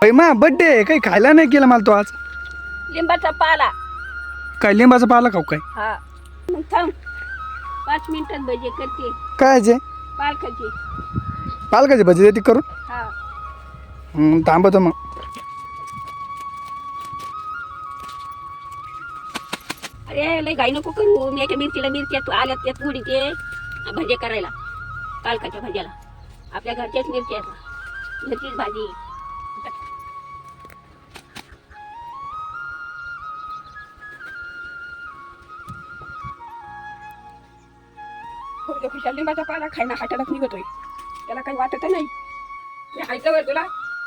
बाई मा बड्डे आहे, काही खायला नाही केलं मला तो आज. लिंबाचा पाला. काय लिंबाचा पाला खाऊ काय? हा मग थांब 5 मिनिटात भजे करते. काय जे पालकाची. पालकाची भजी देते करून. हा थांबतो मग. अरे लय घाई नको करू. मी एका मिरचीला मिरच्या आल्यात त्यात थोडी ते भजे करायला पालकाच्या भाज्याला. आपल्या घरच्याच मिरच्या आहेत, घरचीच भाजी. खुशाल लिंबाचा पाला खायला हातालाच निघतोय, त्याला काही वाटत नाही. मी हायचं तुला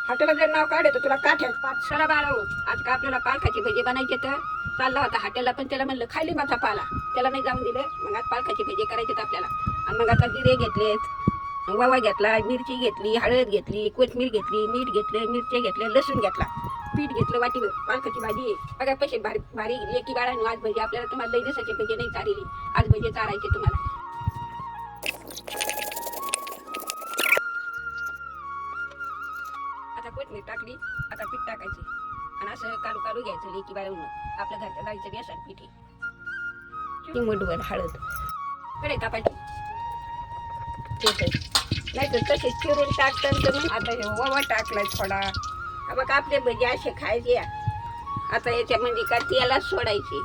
हाताला जर नाव काढे तर तुला काठ्यात 5 सरा बाळा. आज का आपल्याला पालकाची भजी बनायचे तर चालला होता हाटेला, पण त्याला म्हणलं खाय लिंबाचा पाला, त्याला नाही जाऊन दिलं. मग आज पालकाची भजी करायचे आपल्याला. आणि मग आता जिरे घेतलेत, ववा घेतला, मिरची घेतली, हळद घेतली, कोथिंबीर घेतली, मीठ घेतलं, मिरच्या घेतल्या, लसूण घेतला, पीठ घेतलं वाटीवर. पालकाची भाजी आहे बघा कशी भारी भारी लेकी बाळांनो. आज भजी आपल्याला तुम्हाला लई दिवसाचे भजी नाही चालली, आज भजी चारायचे तुम्हाला. आता कोथिंबीर टाकली, आता पीठ टाकायचे आणि असं काढू काढू घ्यायचं लेकी बाळांनो. आपल्या घरच्या डाळीचं बेसन पीठ आहे. चिमूटभर हळद कडे टाकायची, नाही तर तसेच चिरून टाकतात. तर मग आता हे ओवा टाकलाय थोडा. बघा आपले भजी असे खायचे. आता याच्यामध्ये का तेलाच सोडायची.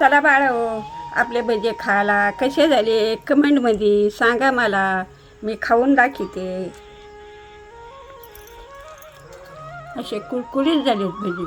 चला बाळा हो, आपले भजे खायला कसे झाले कमेंटमध्ये सांगा मला, मी खाऊन दाखवते. असे कुरकुरीत झालेत भजी.